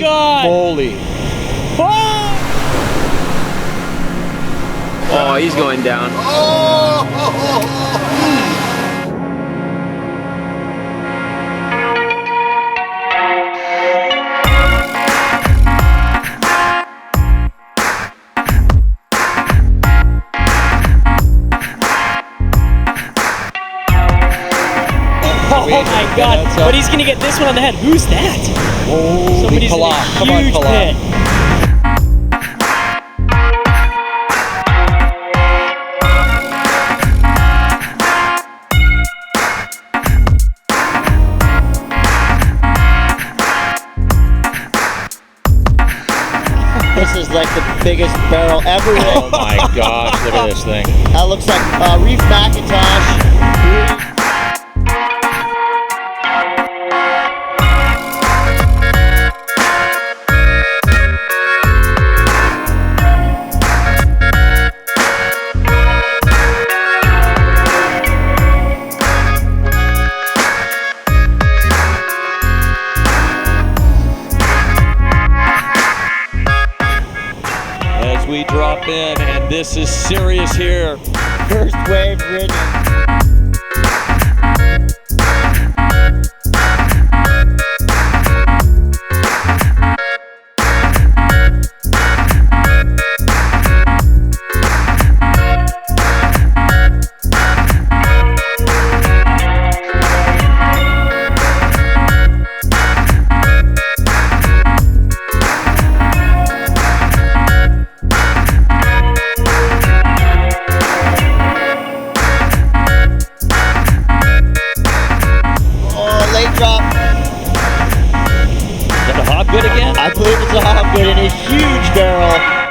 God! Moly. Oh, he's going down. Oh my God! But he's gonna get this one on the head. Who's that? Oh, Somebody's in a come on, huge Kala. pit. This is like the biggest barrel ever. Oh my gosh, look at this thing. That looks like Reef Macintosh. As we drop in, and this is serious here. First wave ridden. Drop. Is that a hobgood again? I believe it's a hobgood in a huge barrel.